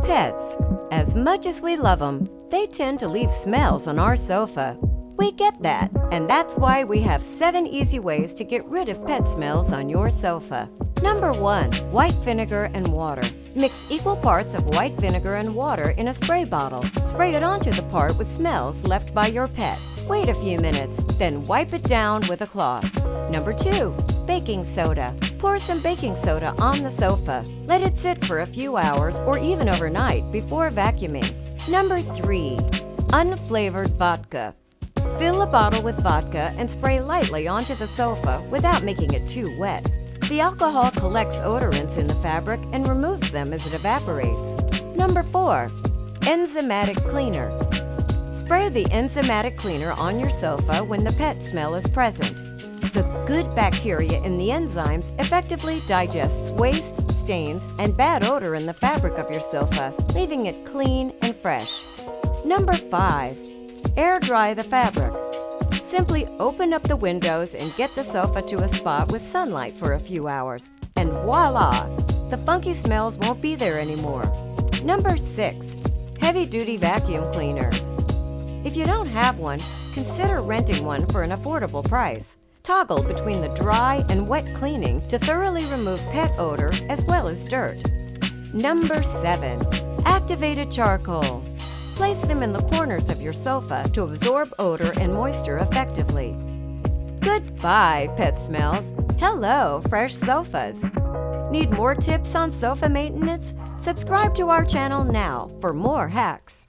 Pets, as much as we love them, they tend to leave smells on our sofa. We get that, and that's why we have 7 easy ways to get rid of pet smells on your sofa. Number 1. White vinegar and water. Mix equal parts of white vinegar and water in a spray bottle. Spray it onto the part with smells left by your pet. Wait a few minutes, then wipe it down with a cloth. Number 2. Baking soda. Pour some baking soda on the sofa. Let it sit for a few hours or even overnight before vacuuming. Number 3. Unflavoured vodka. Fill a bottle with vodka and spray lightly onto the sofa without making it too wet. The alcohol collects odorants in the fabric and removes them as it evaporates. Number 4. Enzymatic Cleaner. Spray the enzymatic cleaner on your sofa when the pet smell is present. The good bacteria in the enzymes effectively digests waste, stains, and bad odor in the fabric of your sofa, leaving it clean and fresh. Number 5. Air dry the fabric. Simply open up the windows and get the sofa to a spot with sunlight for a few hours. And voila! The funky smells won't be there anymore. Number 6. Heavy-duty vacuum cleaners. If you don't have one, consider renting one for an affordable price. Toggle between the dry and wet cleaning to thoroughly remove pet odor as well as dirt. Number 7. Activated charcoal. Place them in the corners of your sofa to absorb odor and moisture effectively. Goodbye, pet smells. Hello, fresh sofas. Need more tips on sofa maintenance? Subscribe to our channel now for more hacks.